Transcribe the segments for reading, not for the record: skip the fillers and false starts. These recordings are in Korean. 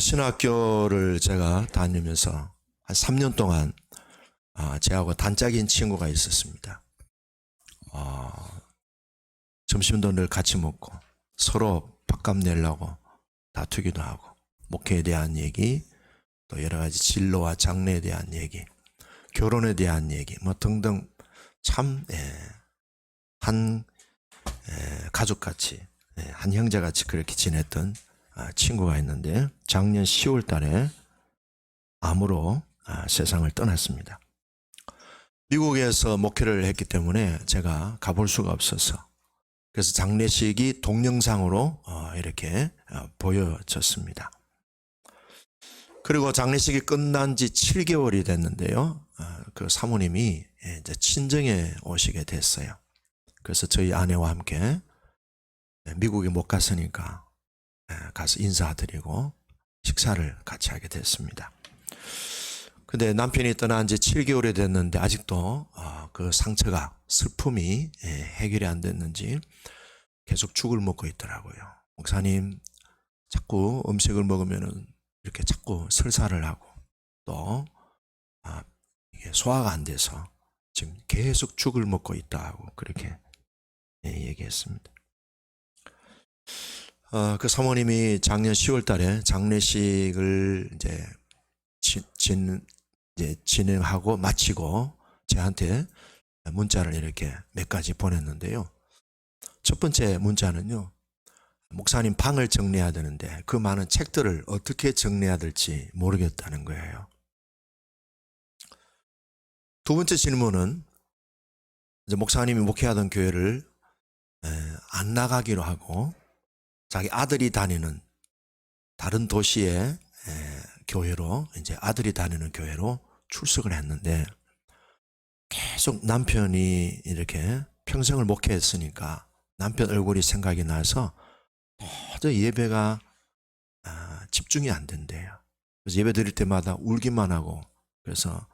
신학교를 제가 다니면서 한 3년 동안 저하고 단짝인 친구가 있었습니다. 점심도 늘 같이 먹고 서로 밥값 내려고 다투기도 하고 목회에 대한 얘기, 또 여러 가지 진로와 장래에 대한 얘기, 결혼에 대한 얘기 뭐 등등 참 한 가족같이 한 형제같이 그렇게 지냈던 친구가 있는데 작년 10월 달에 암으로 세상을 떠났습니다. 미국에서 목회를 했기 때문에 제가 가볼 수가 없어서 그래서 장례식이 동영상으로 이렇게 보여졌습니다. 그리고 장례식이 끝난 지 7개월이 됐는데요. 그 사모님이 이제 친정에 오시게 됐어요. 그래서 저희 아내와 함께 미국에 못 갔으니까 가서 인사드리고 식사를 같이 하게 됐습니다. 근데 남편이 떠난 지 7개월이 됐는데 아직도 그 상처가, 슬픔이 해결이 안 됐는지 계속 죽을 먹고 있더라고요. 목사님, 자꾸 음식을 먹으면은 이렇게 자꾸 설사를 하고 또 이게 소화가 안 돼서 지금 계속 죽을 먹고 있다고 그렇게 얘기했습니다. 그 사모님이 작년 10월 달에 장례식을 이제 진행하고 마치고 저한테 문자를 이렇게 몇 가지 보냈는데요. 첫 번째 문자는요. 목사님 방을 정리해야 되는데 그 많은 책들을 어떻게 정리해야 될지 모르겠다는 거예요. 두 번째 질문은 이제 목사님이 목회하던 교회를 안 나가기로 하고 자기 아들이 다니는 다른 도시의 교회로 이제 아들이 다니는 교회로 출석을 했는데 계속 남편이 이렇게 평생을 목회했으니까 남편 얼굴이 생각이 나서 도저히 예배가 집중이 안 된대요. 그래서 예배 드릴 때마다 울기만 하고 그래서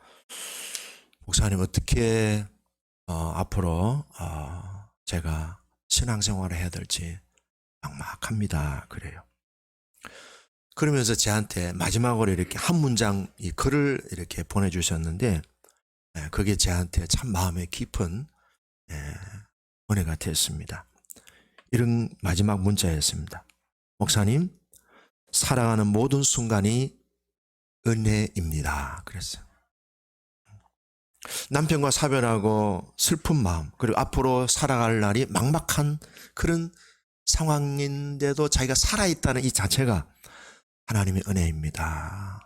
목사님 어떻게 앞으로 제가 신앙생활을 해야 될지 막막합니다. 그래요. 그러면서 저한테 마지막으로 이렇게 한 문장 이 글을 이렇게 보내주셨는데 그게 저한테 참 마음에 깊은 은혜가 됐습니다. 이런 마지막 문자였습니다. 목사님, 살아가는 모든 순간이 은혜입니다. 그랬어요. 남편과 사별하고 슬픈 마음 그리고 앞으로 살아갈 날이 막막한 그런 상황인데도 자기가 살아있다는 이 자체가 하나님의 은혜입니다.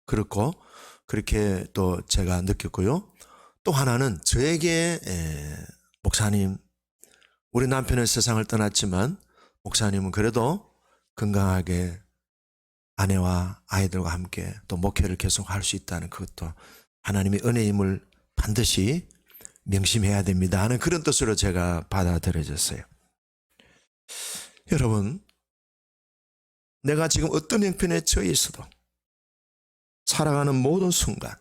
그렇고 그렇게 또 제가 느꼈고요. 또 하나는 저에게 목사님 우리 남편은 세상을 떠났지만 목사님은 그래도 건강하게 아내와 아이들과 함께 또 목회를 계속할 수 있다는 그것도 하나님의 은혜임을 반드시 명심해야 됩니다 하는 그런 뜻으로 제가 받아들여졌어요. 여러분, 내가 지금 어떤 형편에 처해 있어도 살아가는 모든 순간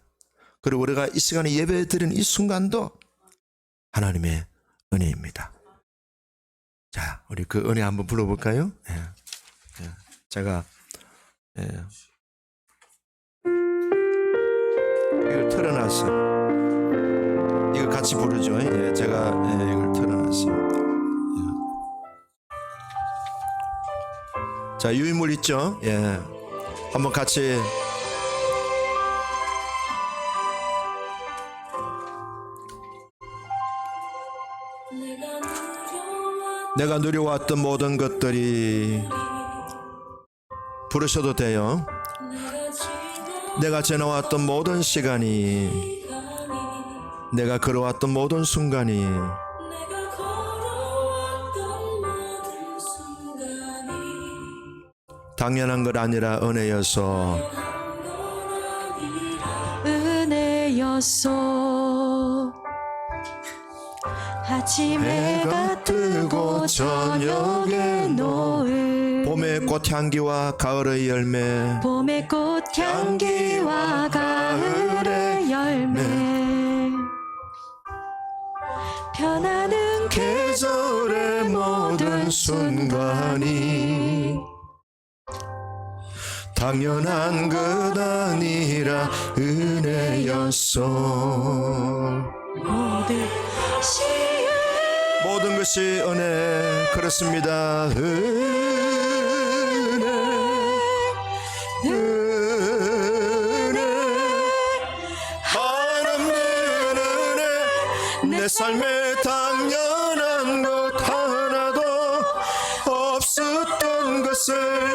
그리고 우리가 이 시간에 예배 드리는 이 순간도 하나님의 은혜입니다. 자, 우리 그 은혜 한번 불러볼까요? 제가 이걸 틀어놨어. 이거 같이 부르죠. 제가 이걸 틀어놨습니다. 자, 유인물 있죠? 한번 같이 내가 누려왔던 모든 것들이 부르셔도 돼요. 내가 지나왔던 모든 시간이 내가 걸어왔던 모든 순간이 당연한 것 아니라 은혜여서 아침에 해가 뜨고 저녁에 노을 봄의 꽃향기와 가을의 열매 봄의 꽃향기와 가을의 열매 변하는 계절의 모든 순간이 당연한 것 아니라 은혜였소. 모든 것이 은혜. 그렇습니다. 내 삶에 당연한 것 하나도 없었던 것을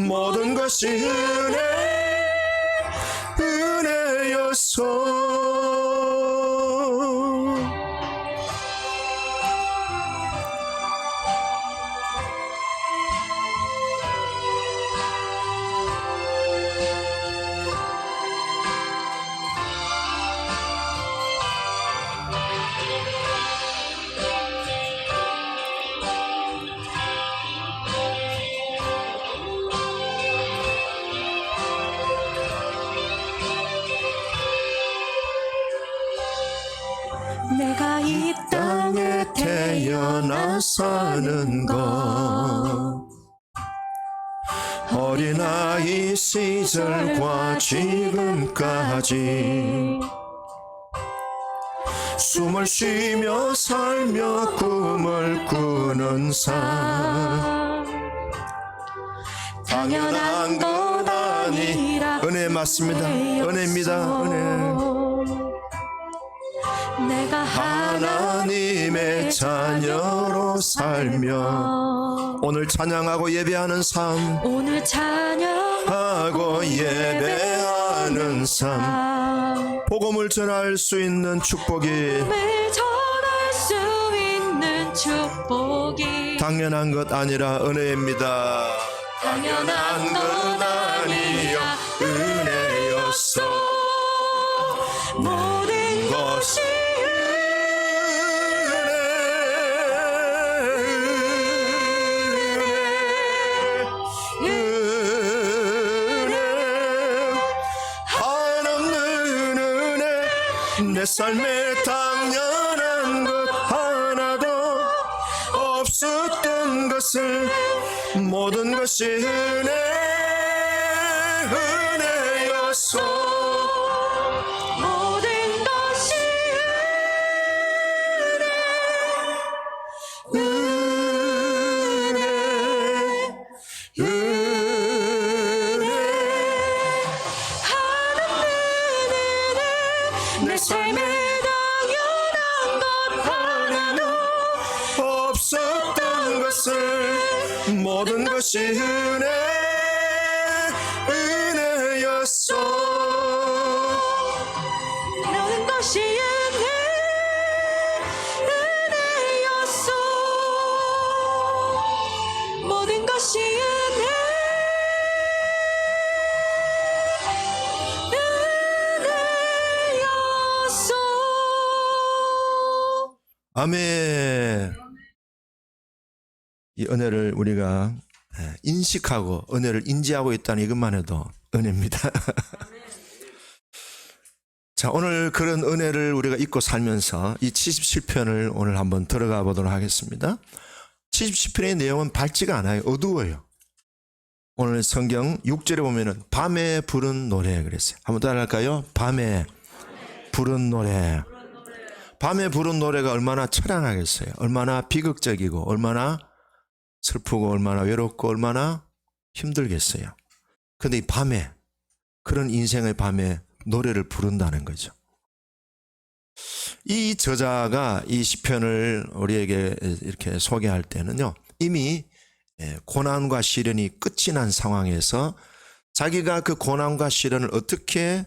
모든 것이 은혜였소. 내가 이 땅에 태어나 사는 것 어린아이 시절과 지금까지 숨을 쉬며 살며 꿈을 꾸는 삶 당연한 것 아니라 은혜 맞습니다. 은혜입니다. 은혜. 내가 하나님의 자녀로 살며 오늘 찬양하고 예배하는 삶 오늘 찬양하고 예배하는 삶 복음을 전할 수 있는 축복이 복음을 전할 수 있는 축복이 당연한 것 아니라 은혜입니다. 당연한 것 아니라 은혜였어. 모든 것이 내 삶에 당연한 것 하나도 없었던 것을 모든 것이 은혜였소. 모든 것이 내 삶에 당연한 것 하나도 없었던 것을 모든 것이 은혜였소. 모든 것이 은혜였소. 모든 것이 은혜였소. 아멘. 이 은혜를 우리가 인식하고 은혜를 인지하고 있다는 이것만 해도 은혜입니다. 자, 오늘 그런 은혜를 우리가 잊고 살면서 이 77편을 오늘 한번 들어가 보도록 하겠습니다. 77편의 내용은 밝지가 않아요. 어두워요. 오늘 성경 6절에 보면은 밤에 부른 노래 그랬어요. 한번 따라할까요? 밤에 부른 노래. 밤에 부른 노래가 얼마나 처량하겠어요. 얼마나 비극적이고 얼마나 슬프고 얼마나 외롭고 얼마나 힘들겠어요. 근데 이 밤에 그런 인생의 밤에 노래를 부른다는 거죠. 이 저자가 이 시편을 우리에게 이렇게 소개할 때는요. 이미 고난과 시련이 끝이 난 상황에서 자기가 그 고난과 시련을 어떻게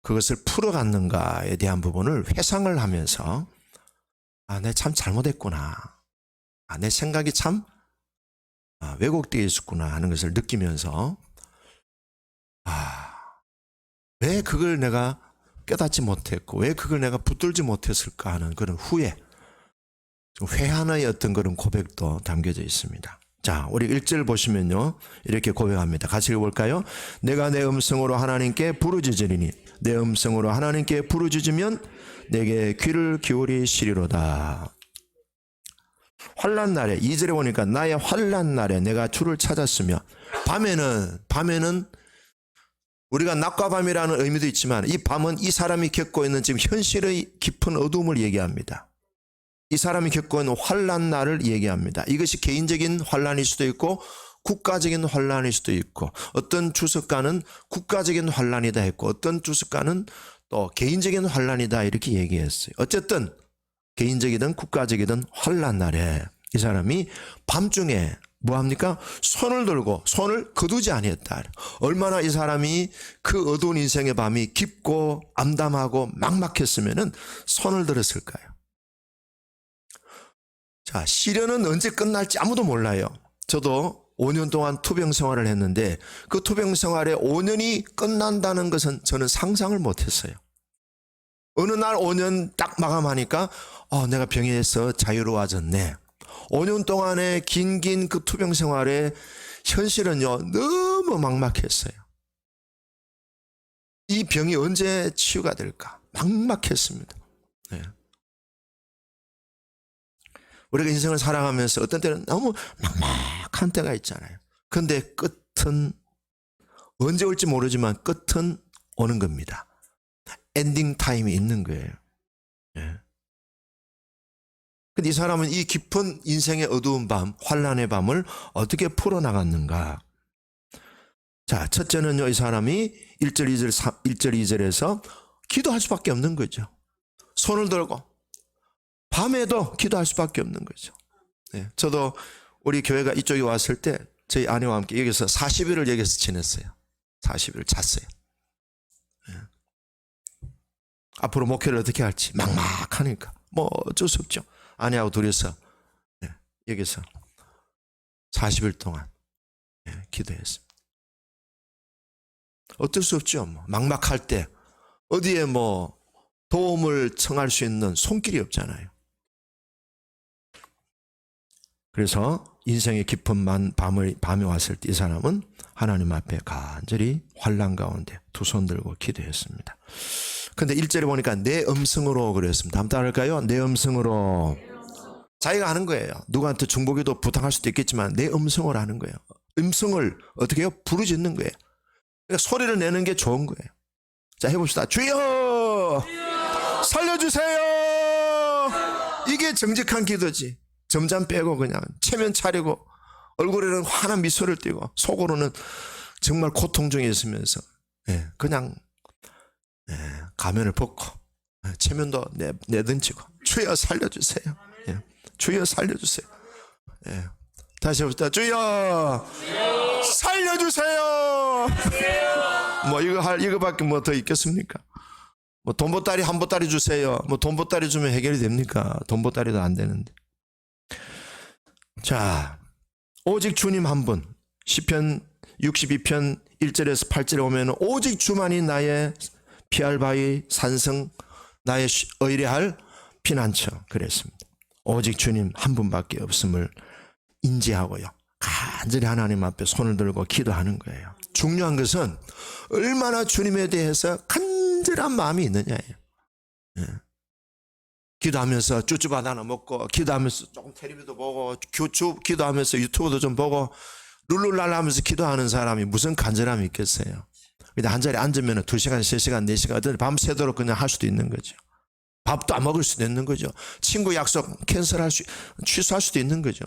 그것을 풀어갔는가에 대한 부분을 회상을 하면서 내 참 잘못했구나. 내 생각이 참 왜곡되어 있었구나 하는 것을 느끼면서 왜 그걸 내가 깨닫지 못했고 왜 그걸 내가 붙들지 못했을까 하는 그런 후회, 좀 회한의 어떤 그런 고백도 담겨져 있습니다. 자, 우리 1절 보시면요. 이렇게 고백합니다. 같이 읽어볼까요? 내가 내 음성으로 하나님께 부르짖으리니 내 음성으로 하나님께 부르짖으면 내게 귀를 기울이시리로다. 환난 날에 2절에 보니까 나의 환난 날에 내가 주를 찾았으며 밤에는 우리가 낮과 밤이라는 의미도 있지만 이 밤은 이 사람이 겪고 있는 지금 현실의 깊은 어두움을 얘기합니다. 이 사람이 겪고 있는 환난 날을 얘기합니다. 이것이 개인적인 환난일 수도 있고 국가적인 환난일 수도 있고 어떤 주석가는 국가적인 환난이다 했고 어떤 주석가는 또 개인적인 환난이다 이렇게 얘기했어요. 어쨌든 개인적이든 국가적이든 환난 날에 이 사람이 밤중에 뭐합니까? 손을 들고 손을 거두지 아니했다. 얼마나 이 사람이 그 어두운 인생의 밤이 깊고 암담하고 막막했으면은 손을 들었을까요? 자, 시련은 언제 끝날지 아무도 몰라요. 저도 5년 동안 투병 생활을 했는데 그 투병 생활에 5년이 끝난다는 것은 저는 상상을 못했어요. 어느 날 5년 딱 마감하니까 내가 병에서 자유로워졌네. 5년 동안의 긴 그 투병 생활의 현실은요 너무 막막했어요. 이 병이 언제 치유가 될까 막막했습니다. 네. 우리가 인생을 살아가면서 어떤 때는 너무 막막한 때가 있잖아요. 근데 끝은 언제 올지 모르지만 끝은 오는 겁니다. 엔딩 타임이 있는 거예요. 네. 근데 이 사람은 이 깊은 인생의 어두운 밤, 환난의 밤을 어떻게 풀어나갔는가? 자, 첫째는요, 이 사람이 1절, 2절에서 기도할 수밖에 없는 거죠. 손을 들고 밤에도 기도할 수밖에 없는 거죠. 네, 저도 우리 교회가 이쪽에 왔을 때 저희 아내와 함께 여기서 40일을 여기서 지냈어요. 40일을 잤어요. 네. 앞으로 목회를 어떻게 할지 막막하니까 뭐 어쩔 수 없죠. 아내하고 둘이서 네, 여기서 40일 동안 네, 기도했습니다. 어쩔 수 없죠. 뭐. 막막할 때 어디에 뭐 도움을 청할 수 있는 손길이 없잖아요. 그래서 인생의 깊은 밤에 왔을 때 이 사람은 하나님 앞에 간절히 환난 가운데 두 손 들고 기도했습니다. 근데 1절에 보니까 내 음성으로 그랬습니다. 한번 따라할까요? 내 음성으로. 자기가 하는 거예요. 누구한테 중보기도 부탁할 수도 있겠지만 내 음성으로 하는 거예요. 음성을 어떻게 해요? 부르짖는 거예요. 그러니까 소리를 내는 게 좋은 거예요. 자, 해봅시다. 주여! 살려주세요! 이게 정직한 기도지. 점잠 빼고 그냥 체면 차리고 얼굴에는 환한 미소를 띠고 속으로는 정말 고통 중에 있으면서 그냥 가면을 벗고 체면도 내던지고 주여 살려주세요. 주여 살려주세요. 다시 해봅시다. 주여 살려주세요. 뭐 이거밖에 뭐 더 있겠습니까? 뭐 돈보따리 한 보따리 주세요. 뭐 돈보따리 주면 해결이 됩니까? 돈보따리도 안 되는데. 자, 오직 주님 한 분. 시편 62편 1절에서 8절에 오면 오직 주만이 나의 피할 바위 산성, 나의 의뢰할 피난처 그랬습니다. 오직 주님 한 분밖에 없음을 인지하고요. 간절히 하나님 앞에 손을 들고 기도하는 거예요. 중요한 것은 얼마나 주님에 대해서 간절한 마음이 있느냐예요. 기도하면서 쭈쭈밥 하나 먹고 기도하면서 조금 텔레비도 보고 기도하면서 유튜브도 좀 보고 룰루랄라 하면서 기도하는 사람이 무슨 간절함이 있겠어요. 근데 한 자리에 앉으면 2시간, 3시간, 4시간 밤새도록 그냥 할 수도 있는 거죠. 밥도 안 먹을 수도 있는 거죠. 친구 약속 취소할 수도 있는 거죠.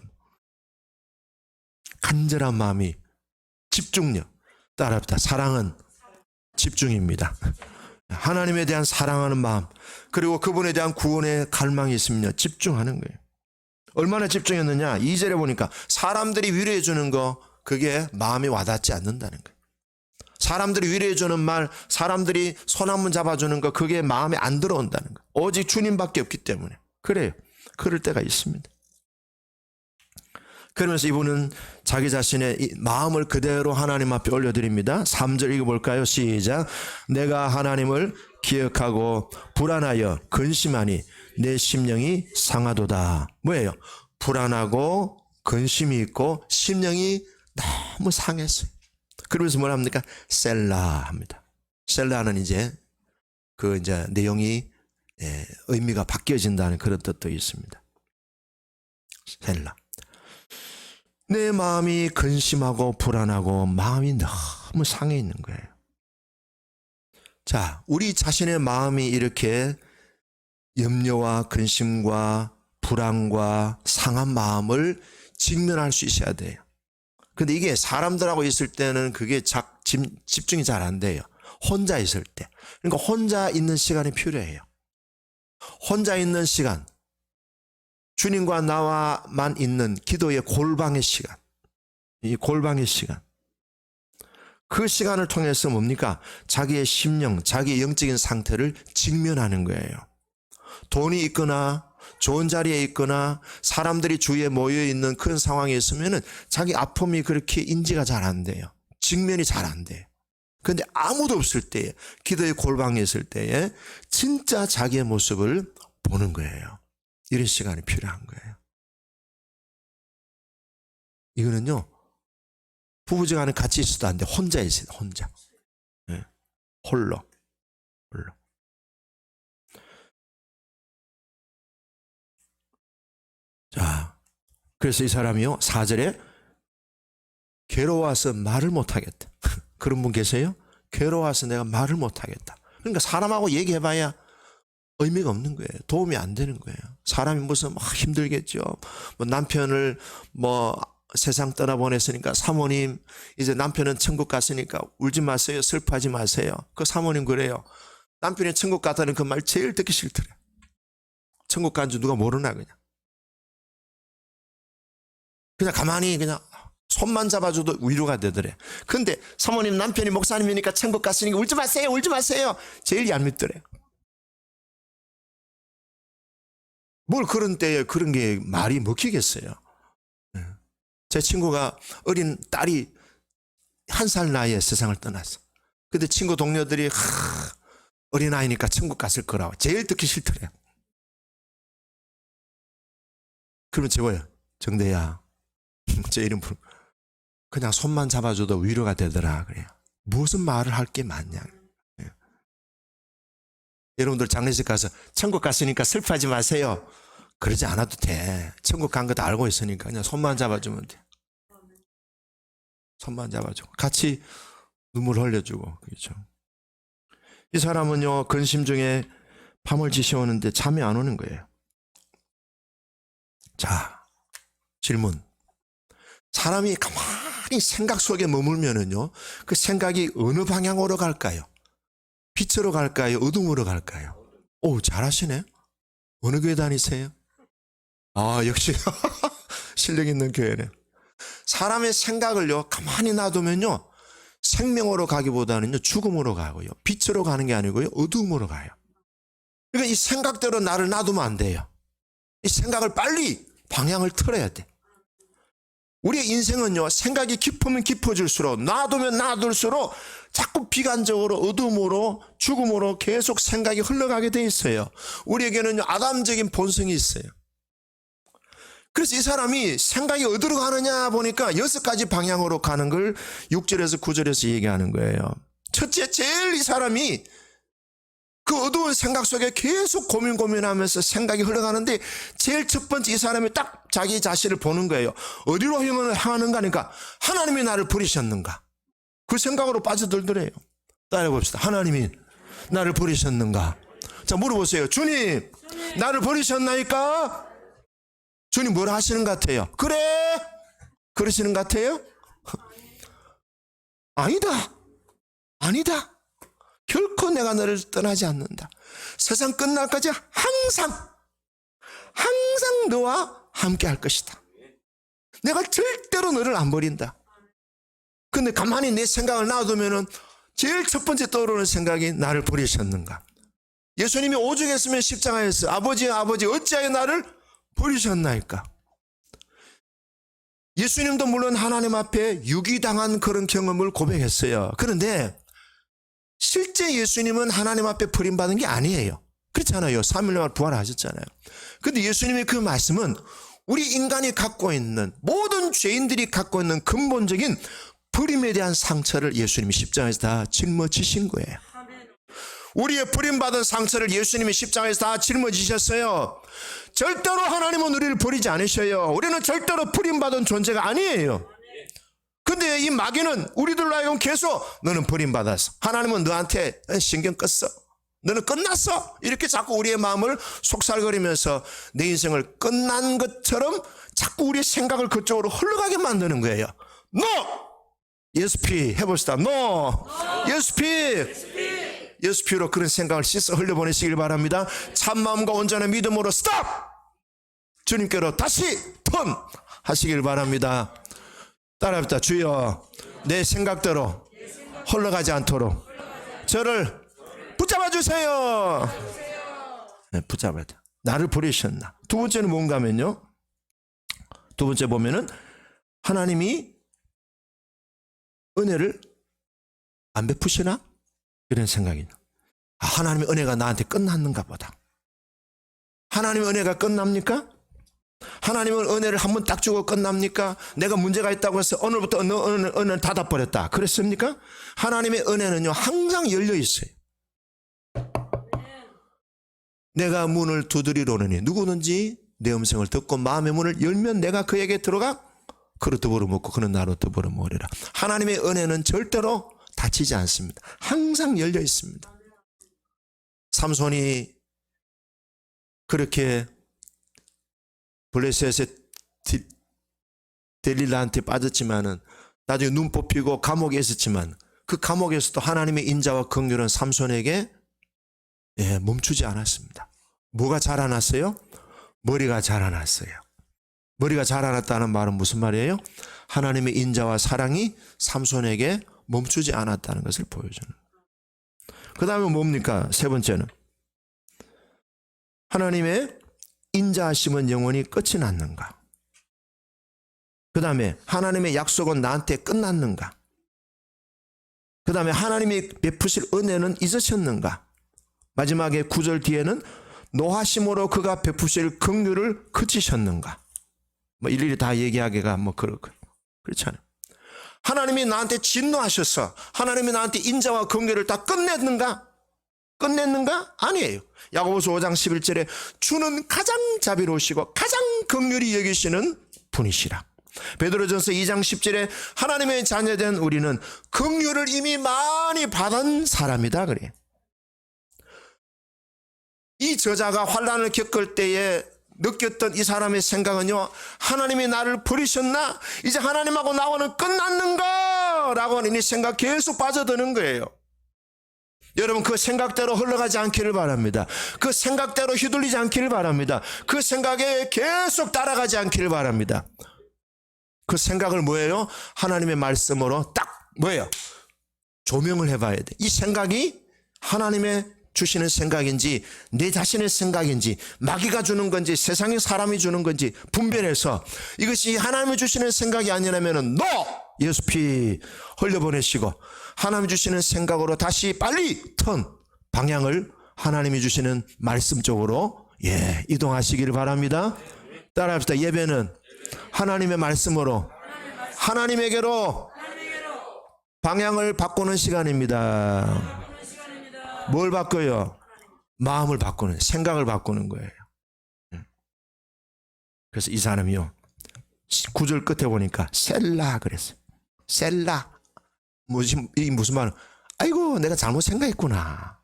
간절한 마음이 집중력 따라합니다. 사랑은 집중입니다. 하나님에 대한 사랑하는 마음 그리고 그분에 대한 구원의 갈망이 있으면요 집중하는 거예요. 얼마나 집중했느냐 2절에 보니까 사람들이 위로해 주는 거 그게 마음에 와닿지 않는다는 거예요. 사람들이 위로해 주는 말 사람들이 손 한 번 잡아주는 거 그게 마음에 안 들어온다는 거예요. 오직 주님밖에 없기 때문에 그래요. 그럴 때가 있습니다. 그러면서 이분은 자기 자신의 마음을 그대로 하나님 앞에 올려드립니다. 3절 읽어볼까요? 시작. 내가 하나님을 기억하고 불안하여 근심하니 내 심령이 상하도다. 뭐예요? 불안하고 근심이 있고 심령이 너무 상했어요. 그러면서 뭐라 합니까? 셀라 합니다. 셀라는 이제 내용이 의미가 바뀌어진다는 그런 뜻도 있습니다. 셀라. 내 마음이 근심하고 불안하고 마음이 너무 상해 있는 거예요. 자, 우리 자신의 마음이 이렇게 염려와 근심과 불안과 상한 마음을 직면할 수 있어야 돼요. 근데 이게 사람들하고 있을 때는 그게 집중이 잘 안 돼요. 혼자 있을 때. 그러니까 혼자 있는 시간이 필요해요. 혼자 있는 시간. 주님과 나와만 있는 기도의 골방의 시간. 이 골방의 시간. 그 시간을 통해서 뭡니까? 자기의 심령, 자기의 영적인 상태를 직면하는 거예요. 돈이 있거나 좋은 자리에 있거나 사람들이 주위에 모여 있는 그런 상황에 있으면은 자기 아픔이 그렇게 인지가 잘 안 돼요. 직면이 잘 안 돼요. 그런데 아무도 없을 때에, 기도의 골방에 있을 때에 진짜 자기의 모습을 보는 거예요. 이런 시간이 필요한 거예요. 이거는요, 부부지간에 같이 있어도 안 돼. 혼자 있어요. 혼자. 네. 홀로. 자, 그래서 이 사람이요, 4절에 괴로워서 말을 못하겠다. 그런 분 계세요? 괴로워서 내가 말을 못하겠다. 그러니까 사람하고 얘기해봐야 의미가 없는 거예요. 도움이 안 되는 거예요. 사람이 무슨 막 힘들겠죠. 뭐 남편을 세상 떠나보냈으니까 사모님 이제 남편은 천국 갔으니까 울지 마세요. 슬퍼하지 마세요. 그 사모님 그래요. 남편이 천국 갔다는 그 말 제일 듣기 싫더래. 천국 간 줄 누가 모르나 그냥 가만히 그냥 손만 잡아줘도 위로가 되더래. 근데 사모님 남편이 목사님이니까 천국 갔으니까 울지 마세요. 울지 마세요. 제일 얄밉더래. 뭘 그런 때에 그런 게 말이 먹히겠어요. 제 친구가 어린 딸이 1살 나이에 세상을 떠났어. 근데 친구 동료들이 어린아이니까 천국 갔을 거라고 제일 듣기 싫더래. 그러면 제가요, 정대야, 제 이름 부르고 그냥 손만 잡아줘도 위로가 되더라 그래요. 무슨 말을 할 게 많냐. 여러분들 장례식 가서 천국 갔으니까 슬퍼하지 마세요. 그러지 않아도 돼. 천국 간 거 다 알고 있으니까 그냥 손만 잡아주면 돼. 손만 잡아주고 같이 눈물 흘려주고. 그렇죠. 이 사람은요, 근심 중에 밤을 지새우는데 잠이 안 오는 거예요. 자, 질문. 사람이 가만히 생각 속에 머물면은요, 그 생각이 어느 방향으로 갈까요? 빛으로 갈까요? 어둠으로 갈까요? 오, 잘하시네. 어느 교회 다니세요? 아, 역시 실력 있는 교회네. 사람의 생각을요, 가만히 놔두면요, 생명으로 가기보다는요, 죽음으로 가고요. 빛으로 가는 게 아니고요, 어둠으로 가요. 그러니까 이 생각대로 나를 놔두면 안 돼요. 이 생각을 빨리 방향을 틀어야 돼. 우리의 인생은요, 생각이 깊으면 깊어질수록, 놔두면 놔둘수록 자꾸 비관적으로, 어둠으로, 죽음으로 계속 생각이 흘러가게 돼 있어요. 우리에게는요, 아담적인 본성이 있어요. 그래서 이 사람이 생각이 어디로 가느냐 보니까 6가지 방향으로 가는 걸 6절에서 9절에서 얘기하는 거예요. 첫째, 제일 이 사람이 그 어두운 생각 속에 계속 고민하면서 생각이 흘러가는데 제일 첫 번째 이 사람이 딱 자기 자신을 보는 거예요. 어디로 향하는가 하니까 하나님이 나를 버리셨는가? 그 생각으로 빠져들더래요. 따라해 봅시다. 하나님이 나를 버리셨는가? 자, 물어보세요. 주님, 나를 버리셨나이까? 주님 뭘 하시는 것 같아요? 그래? 그러시는 것 같아요? 아니다. 결코 내가 너를 떠나지 않는다. 세상 끝날까지 항상 너와 함께 할 것이다. 내가 절대로 너를 안 버린다. 근데 가만히 내 생각을 놔두면은 제일 첫 번째 떠오르는 생각이 나를 버리셨는가? 예수님이 오죽했으면 십자가에서 아버지 어찌하여 나를 버리셨나이까? 예수님도 물론 하나님 앞에 유기당한 그런 경험을 고백했어요. 그런데 실제 예수님은 하나님 앞에 버림받은 게 아니에요. 그렇잖아요. 3일 만에 부활하셨잖아요. 그런데 예수님의 그 말씀은 우리 인간이 갖고 있는, 모든 죄인들이 갖고 있는 근본적인 버림에 대한 상처를 예수님이 십자가에서 다 짊어지신 거예요. 우리의 버림받은 상처를 예수님이 십자가에서 다 짊어지셨어요. 절대로 하나님은 우리를 버리지 않으셔요. 우리는 절대로 버림받은 존재가 아니에요. 근데 이 마귀는 우리들로 하여금 계속 너는 버림받았어. 하나님은 너한테 신경 껐어. 너는 끝났어. 이렇게 자꾸 우리의 마음을 속살거리면서 내 인생을 끝난 것처럼 자꾸 우리의 생각을 그쪽으로 흘러가게 만드는 거예요. No! ESP 해봅시다. No! ESP! ESP로 그런 생각을 씻어 흘려보내시길 바랍니다. 참마음과 온전한 믿음으로 스톱! 주님께로 다시 턴! 하시길 바랍니다. 따라합시다. 주여, 내 생각대로 흘러가지 않도록 저를 붙잡아 주세요. 네, 붙잡아야 돼. 나를 버리셨나. 두 번째는 뭔가 하면요. 두 번째 보면은 하나님이 은혜를 안 베푸시나? 이런 생각이 나. 아, 하나님의 은혜가 나한테 끝났는가 보다. 하나님의 은혜가 끝납니까? 하나님은 은혜를 한번 딱 주고 끝납니까? 내가 문제가 있다고 해서 오늘부터 너 은혜를 닫아버렸다. 그랬습니까? 하나님의 은혜는요, 항상 열려 있어요. 내가 문을 두드리려느니 누구든지 내 음성을 듣고 마음의 문을 열면 내가 그에게 들어가 그로 더불어 먹고 그는 나로 더불어 먹으리라. 하나님의 은혜는 절대로 닫히지 않습니다. 항상 열려 있습니다. 삼손이 그렇게 블레셋의 델릴라한테 빠졌지만은 나중에 눈 뽑히고 감옥에 있었지만 그 감옥에서도 하나님의 인자와 긍휼은 삼손에게 멈추지 않았습니다. 뭐가 자라났어요? 머리가 자라났어요. 머리가 자라났다는 말은 무슨 말이에요? 하나님의 인자와 사랑이 삼손에게 멈추지 않았다는 것을 보여주는. 그 다음에 뭡니까? 세 번째는 하나님의 인자하심은 영원히 끝이 났는가? 그 다음에 하나님의 약속은 나한테 끝났는가? 그 다음에 하나님이 베푸실 은혜는 있으셨는가? 마지막에 9절 뒤에는 노하심으로 그가 베푸실 긍휼을 그치셨는가? 뭐 일일이 다 얘기하기가 뭐 그렇잖아요. 하나님이 나한테 진노하셔서 하나님이 나한테 인자와 긍휼을 다 끝냈는가? 끝냈는가? 아니에요. 야고보서 5장 11절에 주는 가장 자비로우시고 가장 긍휼히 여기시는 분이시라. 베드로전서 2장 10절에 하나님의 자녀된 우리는 긍휼을 이미 많이 받은 사람이다 그래요. 이 저자가 환난을 겪을 때에 느꼈던 이 사람의 생각은요, 하나님이 나를 버리셨나? 이제 하나님하고 나와는 끝났는가? 라고 하는 이 생각 계속 빠져드는 거예요. 여러분, 그 생각대로 흘러가지 않기를 바랍니다. 그 생각대로 휘둘리지 않기를 바랍니다. 그 생각에 계속 따라가지 않기를 바랍니다. 그 생각을 뭐예요? 하나님의 말씀으로 딱 뭐예요? 조명을 해봐야 돼. 이 생각이 하나님의 주시는 생각인지 내 자신의 생각인지 마귀가 주는 건지 세상의 사람이 주는 건지 분별해서 이것이 하나님이 주시는 생각이 아니라면 예수피 흘려보내시고 하나님이 주시는 생각으로 다시 빨리 방향을 하나님이 주시는 말씀 쪽으로 이동하시기를 바랍니다. 따라합시다. 예배는 하나님의 말씀으로 하나님에게로 방향을 바꾸는 시간입니다. 뭘 바꿔요? 마음을 바꾸는, 생각을 바꾸는 거예요. 그래서 이 사람이요, 9절 끝에 보니까 셀라 그랬어요. 셀라. 이 무슨 말? 아이고, 내가 잘못 생각했구나.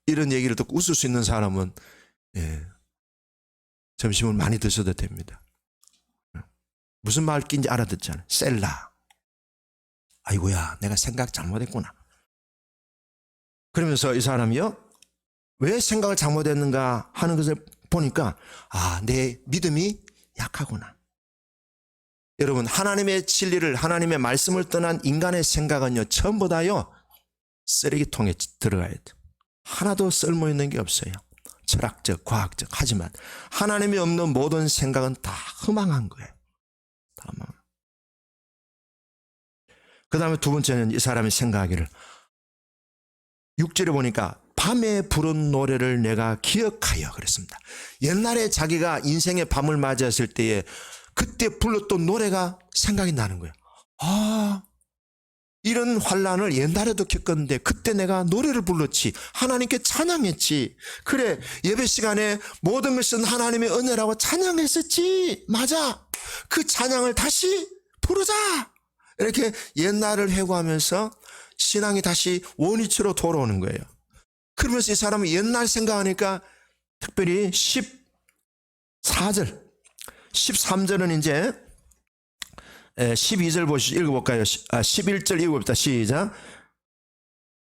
이런 얘기를 듣고 웃을 수 있는 사람은 점심을 많이 드셔도 됩니다. 무슨 말인지 알아듣잖아요. 셀라. 아이고야, 내가 생각 잘못했구나. 그러면서 이 사람이요, 왜 생각을 잘못했는가 하는 것을 보니까 내 믿음이 약하구나. 여러분, 하나님의 진리를, 하나님의 말씀을 떠난 인간의 생각은요, 전부 다요 쓰레기통에 들어가야 돼. 하나도 쓸모있는 게 없어요. 철학적, 과학적. 하지만 하나님이 없는 모든 생각은 다 허망한 거예요. 다 허망. 그 다음에 두 번째는 이 사람이 생각하기를 6절에 보니까 밤에 부른 노래를 내가 기억하여 그랬습니다. 옛날에 자기가 인생의 밤을 맞이했을 때에 그때 불렀던 노래가 생각이 나는 거예요. 이런 환란을 옛날에도 겪었는데 그때 내가 노래를 불렀지. 하나님께 찬양했지. 그래, 예배 시간에 모든 것은 하나님의 은혜라고 찬양했었지. 맞아. 그 찬양을 다시 부르자. 이렇게 옛날을 회고하면서 신앙이 다시 원위치로 돌아오는 거예요. 그러면서 이 사람은 옛날 생각하니까 특별히 14절, 13절은 이제 12절 보시죠. 읽어볼까요? 11절 읽어봅시다. 시작.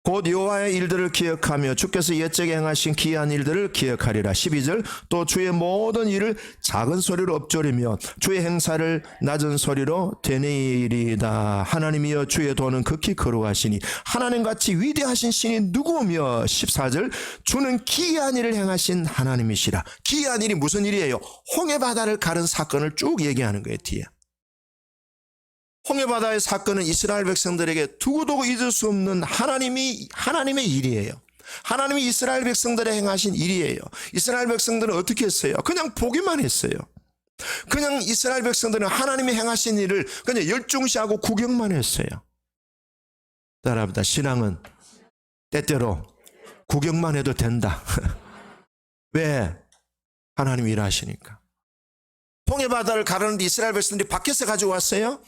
곧 여호와의 일들을 기억하며 주께서 옛적에 행하신 기이한 일들을 기억하리라. 12절. 또 주의 모든 일을 작은 소리로 읊조리며 주의 행사를 낮은 소리로 되뇌이리이다. 하나님이여 주의 도는 극히 거룩하시니 하나님같이 위대하신 신이 누구며. 14절. 주는 기이한 일을 행하신 하나님이시라. 기이한 일이 무슨 일이에요? 홍해바다를 가른 사건을 쭉 얘기하는 거예요. 뒤에. 홍해바다의 사건은 이스라엘 백성들에게 두고두고 잊을 수 없는 하나님의 일이에요. 하나님이 이스라엘 백성들에 행하신 일이에요. 이스라엘 백성들은 어떻게 했어요? 그냥 보기만 했어요. 그냥 이스라엘 백성들은 하나님이 행하신 일을 그냥 열중시하고 구경만 했어요. 따라합니다. 신앙은 때때로 구경만 해도 된다. 왜? 하나님이 일하시니까. 홍해바다를 가르는데 이스라엘 백성들이 밖에서 가지고 왔어요?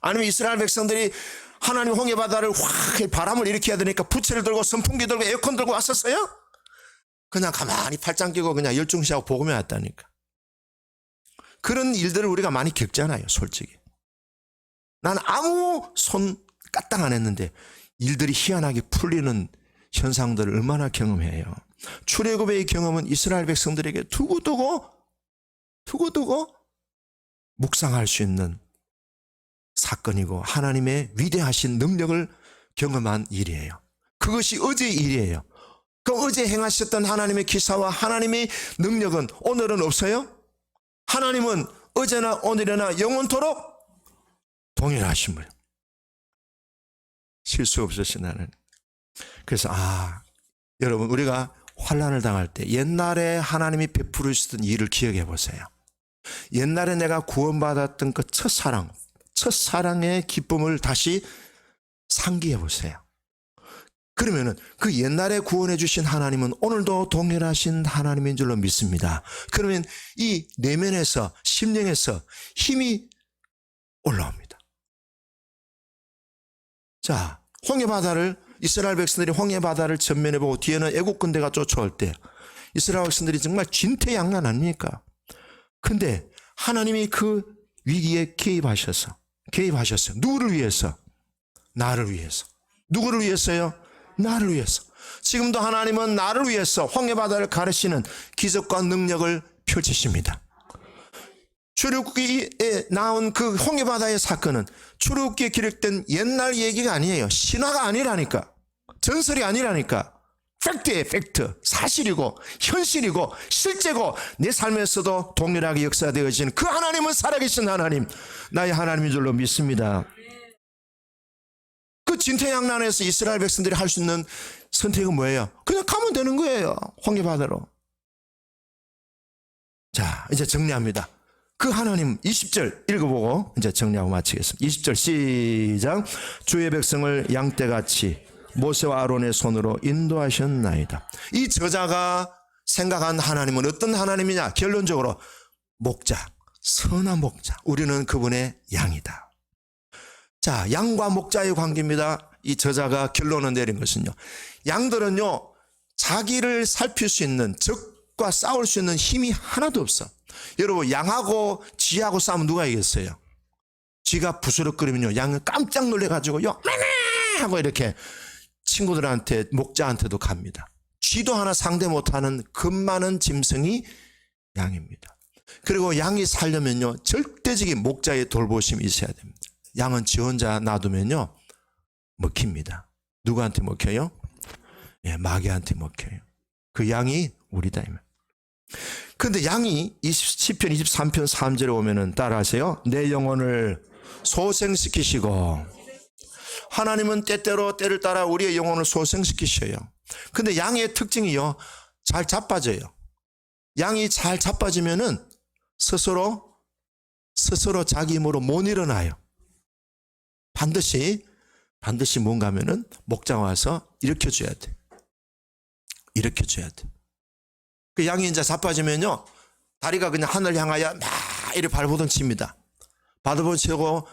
아니면 이스라엘 백성들이 하나님 홍해바다를 확 바람을 일으켜야 되니까 부채를 들고 선풍기 들고 에어컨 들고 왔었어요? 그냥 가만히 팔짱 끼고 그냥 열중시하고 보고만 왔다니까. 그런 일들을 우리가 많이 겪잖아요, 솔직히. 난 아무 손 까딱 안 했는데 일들이 희한하게 풀리는 현상들을 얼마나 경험해요. 출애굽의 경험은 이스라엘 백성들에게 두고두고 묵상할 수 있는 사건이고 하나님의 위대하신 능력을 경험한 일이에요. 그것이 어제의 일이에요. 그 어제 행하셨던 하나님의 기사와 하나님의 능력은 오늘은 없어요? 하나님은 어제나 오늘이나 영원토록 동일하신 분이에요. 실수 없으신 하나님. 그래서 여러분 우리가 환난을 당할 때 옛날에 하나님이 베풀으시던 일을 기억해 보세요. 옛날에 내가 구원받았던 그 첫사랑의 기쁨을 다시 상기해 보세요. 그러면은 그 옛날에 구원해 주신 하나님은 오늘도 동일하신 하나님인 줄로 믿습니다. 그러면 이 내면에서 심령에서 힘이 올라옵니다. 자, 이스라엘 백성들이 홍해바다를 전면에 보고 뒤에는 애국 군대가 쫓아올 때 이스라엘 백성들이 정말 진퇴양난 아닙니까? 근데 하나님이 그 위기에 개입하셨어요. 누구를 위해서? 나를 위해서. 누구를 위해서요? 나를 위해서. 지금도 하나님은 나를 위해서 홍해바다를 가르시는 기적과 능력을 펼치십니다. 출애굽기에 나온 그 홍해바다의 사건은 출애굽기에 기록된 옛날 얘기가 아니에요. 신화가 아니라니까. 전설이 아니라니까. 팩트예요, 팩트. 사실이고 현실이고 실제고 내 삶에서도 동일하게 역사되어지는 그 하나님은 살아계신 하나님, 나의 하나님인 줄로 믿습니다. 그 진퇴양난에서 이스라엘 백성들이 할 수 있는 선택은 뭐예요? 그냥 가면 되는 거예요. 홍해바다로. 자, 이제 정리합니다. 그 하나님 20절 읽어보고 이제 정리하고 마치겠습니다. 20절 시작. 주의 백성을 양떼같이 모세와 아론의 손으로 인도하셨나이다. 이 저자가 생각한 하나님은 어떤 하나님이냐? 결론적으로 목자, 선한 목자. 우리는 그분의 양이다. 자, 양과 목자의 관계입니다. 이 저자가 결론을 내린 것은요, 양들은요 자기를 살필 수 있는, 적과 싸울 수 있는 힘이 하나도 없어. 여러분, 양하고 쥐하고 싸우면 누가 이겼어요? 쥐가 부스럭거리면요 양은 깜짝 놀래가지고요 하고 이렇게 친구들한테, 목자한테도 갑니다. 쥐도 하나 상대 못하는 겁 많은 짐승이 양입니다. 그리고 양이 살려면요 절대적인 목자의 돌보심이 있어야 됩니다. 양은 지 혼자 놔두면요 먹힙니다. 누구한테 먹혀요? 마귀한테 먹혀요. 그 양이 우리다. 그런데 양이 시편 23편 3절에 오면은 따라하세요. 내 영혼을 소생시키시고, 하나님은 때때로 때를 따라 우리의 영혼을 소생시키셔요. 근데 양의 특징이요, 잘 자빠져요. 양이 잘 자빠지면은 스스로 자기 힘으로 못 일어나요. 반드시 반드시 뭔가 하면은 목자가 와서 일으켜줘야 돼. 일으켜줘야 돼. 그 양이 이제 자빠지면요, 다리가 그냥 하늘 향하여 막 이렇게 발버둥 칩니다. 발버둥 치고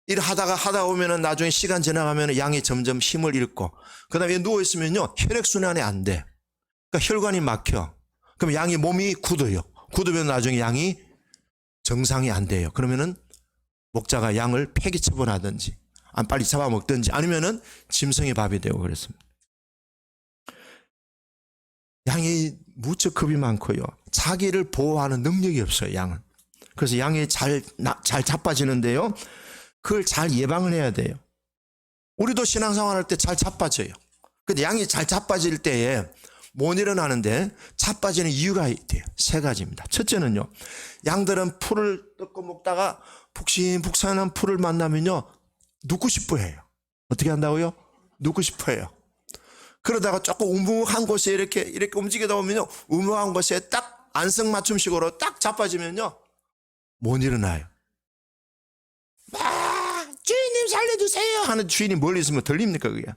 일 하다 오면은 나중에 시간 지나가면 양이 점점 힘을 잃고, 그 다음에 누워있으면요, 혈액순환이 안 돼. 그러니까 혈관이 막혀. 그럼 양이 몸이 굳어요. 굳으면 나중에 양이 정상이 안 돼요. 그러면은 목자가 양을 폐기 처분하든지, 빨리 잡아먹든지, 아니면은 짐승의 밥이 되고 그랬습니다. 양이 무척 겁이 많고요. 자기를 보호하는 능력이 없어요, 양은. 그래서 양이 잘 자빠지는데요, 그걸 잘 예방을 해야 돼요. 우리도 신앙생활 할 때 잘 자빠져요. 근데 양이 잘 자빠질 때에 못 일어나는데 자빠지는 이유가 있대요. 세 가지입니다. 첫째는요, 양들은 풀을 뜯고 먹다가 푹신푹신한 풀을 만나면요, 눕고 싶어 해요. 어떻게 한다고요? 눕고 싶어 해요. 그러다가 조금 우묵한 곳에 이렇게 움직이다 보면요, 우묵한 곳에 딱 안성맞춤식으로 딱 자빠지면요, 못 일어나요. 주인님 살려주세요 하는 주인이 멀리 있으면 들립니까 그게?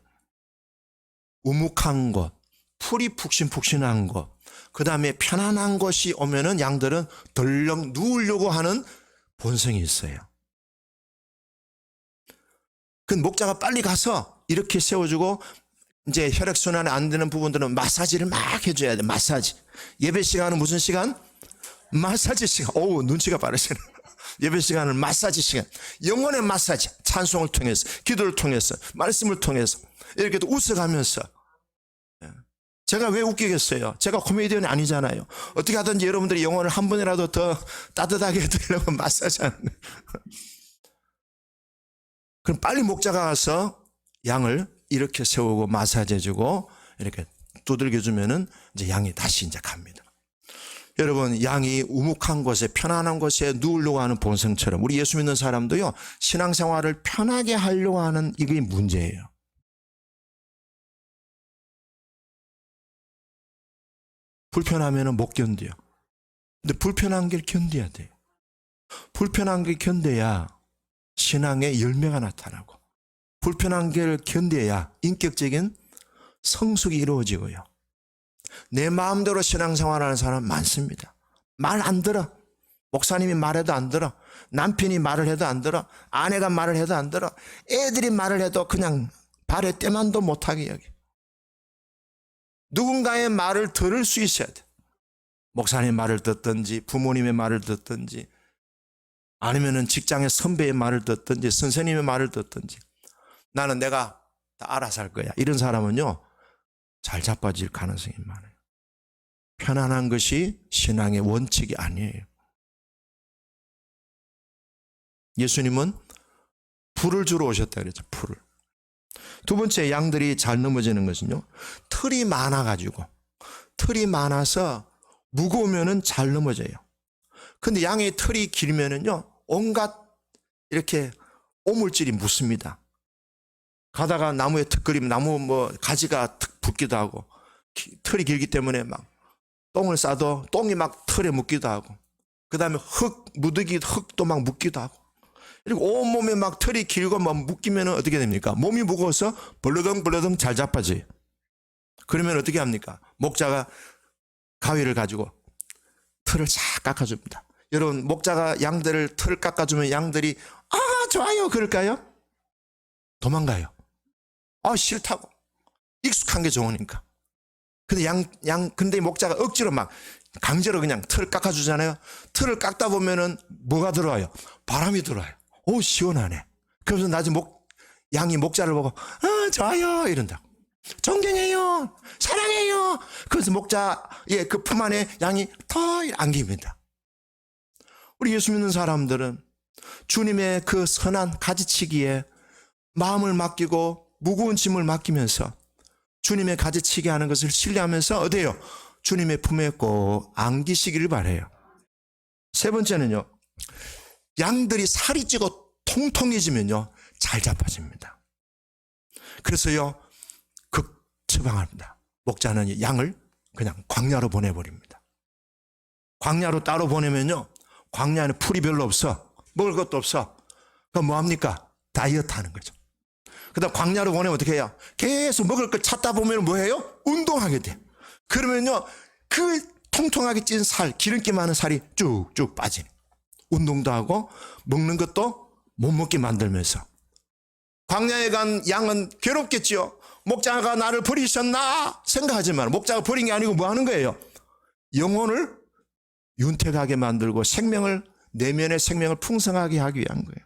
우묵한 곳, 풀이 푹신푹신한 곳, 그 다음에 편안한 곳이 오면은 양들은 덜렁 누우려고 하는 본성이 있어요. 그 목자가 빨리 가서 이렇게 세워주고, 이제 혈액순환이 안 되는 부분들은 마사지를 막 해줘야 돼. 마사지. 예배 시간은 무슨 시간? 마사지 시간. 오우, 눈치가 빠르시네. 예배 시간은 마사지 시간. 영혼의 마사지. 찬송을 통해서, 기도를 통해서, 말씀을 통해서 이렇게 또 웃어가면서. 제가 왜 웃기겠어요? 제가 코미디언이 아니잖아요. 어떻게 하든지 여러분들이 영혼을 한 번이라도 더 따뜻하게 해드리려고 마사지 하는 거예요. 그럼 빨리 목자가 가서 양을 이렇게 세우고 마사지 해주고 이렇게 두들겨주면은 이제 양이 다시 이제 갑니다. 여러분, 양이 우묵한 곳에 편안한 곳에 누우려고 하는 본성처럼 우리 예수 믿는 사람도요, 신앙생활을 편하게 하려고 하는 이게 문제예요. 불편하면은 못 견뎌요. 근데 불편한 걸 견뎌야 돼요. 불편한 걸 견뎌야 신앙의 열매가 나타나고, 불편한 걸 견뎌야 인격적인 성숙이 이루어지고요. 내 마음대로 신앙생활하는 사람 많습니다. 말 안 들어. 목사님이 말해도 안 들어. 남편이 말을 해도 안 들어. 아내가 말을 해도 안 들어. 애들이 말을 해도 그냥 발에 때만도 못하게 여기. 누군가의 말을 들을 수 있어야 돼. 목사님의 말을 듣든지, 부모님의 말을 듣든지, 아니면은 직장의 선배의 말을 듣든지, 선생님의 말을 듣든지, 나는 내가 다 알아서 할 거야. 이런 사람은요, 잘 자빠질 가능성이 많아요. 편안한 것이 신앙의 원칙이 아니에요. 예수님은 풀을 주러 오셨다 그랬죠. 풀을. 두 번째, 양들이 잘 넘어지는 것은요, 털이 많아가지고, 털이 많아서 무거우면은 잘 넘어져요. 근데 양의 털이 길면은요, 온갖 이렇게 오물질이 묻습니다. 가다가 나무에 턱 걸리면 나무 가지가 턱 붙기도 하고, 털이 길기 때문에 막 똥을 싸도 똥이 막 털에 묻기도 하고, 그 다음에 흙도 막 묻기도 하고, 그리고 온몸에 막 털이 길고 막 묶이면 어떻게 됩니까? 몸이 무거워서 벌러덩벌러덩 잘 자빠져요. 그러면 어떻게 합니까? 목자가 가위를 가지고 털을 싹 깎아줍니다. 여러분, 목자가 양들을 털을 깎아주면 양들이 좋아요 그럴까요? 도망가요. 싫다고. 익숙한 게 좋으니까. 근데 근데 목자가 억지로 막 강제로 그냥 털을 깎아주잖아요. 털을 깎다 보면은 뭐가 들어와요? 바람이 들어와요. 시원하네. 그래서 나중에 양이 목자를 보고 좋아요 이런다. 존경해요, 사랑해요. 그래서 목자의 그 품 안에 양이 더 안깁니다. 우리 예수 믿는 사람들은 주님의 그 선한 가지치기에 마음을 맡기고 무거운 짐을 맡기면서 주님의 가지치기 하는 것을 신뢰하면서 어때요? 주님의 품에 꼭 안기시기를 바라요. 세 번째는요, 양들이 살이 찌고 통통해지면요, 잘 자빠집니다. 그래서요, 처방합니다. 목자는 양을 그냥 광야로 보내버립니다. 광야로 따로 보내면요, 광야에는 풀이 별로 없어. 먹을 것도 없어. 그럼 뭐합니까? 다이어트 하는 거죠. 그다음 광야로 보내면 어떻게 해요? 계속 먹을 걸 찾다 보면 뭐해요? 운동하게 돼. 그러면요 그 통통하게 찐 살, 기름기 많은 살이 쭉쭉 빠지네. 운동도 하고 먹는 것도 못 먹게 만들면서. 광야에 간 양은 괴롭겠지요. 목자가 나를 버리셨나 생각하지만 목자가 버린 게 아니고 뭐 하는 거예요? 영혼을 윤택하게 만들고 생명을, 내면의 생명을 풍성하게 하기 위한 거예요.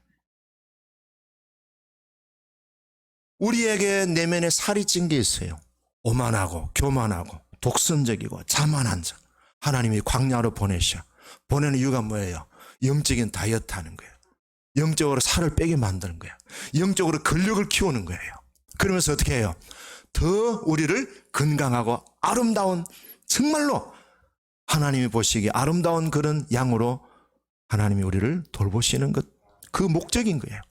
우리에게 내면에 살이 찐 게 있어요. 오만하고 교만하고 독선적이고 자만한 자. 하나님이 광야로 보내는 이유가 뭐예요? 영적인 다이어트 하는 거예요. 영적으로 살을 빼게 만드는 거예요. 영적으로 근력을 키우는 거예요. 그러면서 어떻게 해요? 더 우리를 건강하고 아름다운, 정말로 하나님이 보시기에 아름다운 그런 양으로 하나님이 우리를 돌보시는 것, 그 목적인 거예요.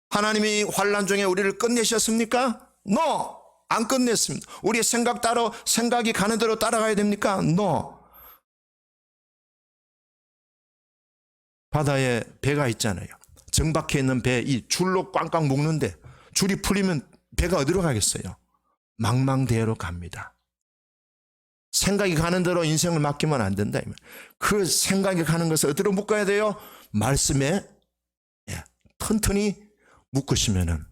하나님이 환난 중에 우리를 끝내셨습니까? No! 안 끝냈습니다. 우리의 생각 따로, 생각이 가는 대로 따라가야 됩니까? No! 바다에 배가 있잖아요. 정박해 있는 배, 이 줄로 꽝꽝 묶는데 줄이 풀리면 배가 어디로 가겠어요? 망망대해로 갑니다. 생각이 가는 대로 인생을 맡기면 안 된다. 그 생각이 가는 것을 어디로 묶어야 돼요? 말씀에 튼튼히 묶으시면은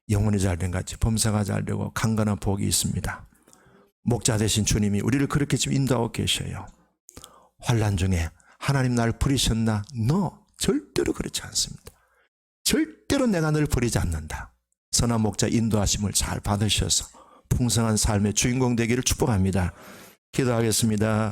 영혼이 잘된 같이 범사가 잘되고 강건한 복이 있습니다. 목자 되신 주님이 우리를 그렇게 지금 인도하고 계셔요. 환난 중에 하나님 나를 버리셨나? No, 절대로 그렇지 않습니다. 절대로 내가 널 버리지 않는다. 선한 목자 인도하심을 잘 받으셔서 풍성한 삶의 주인공 되기를 축복합니다. 기도하겠습니다.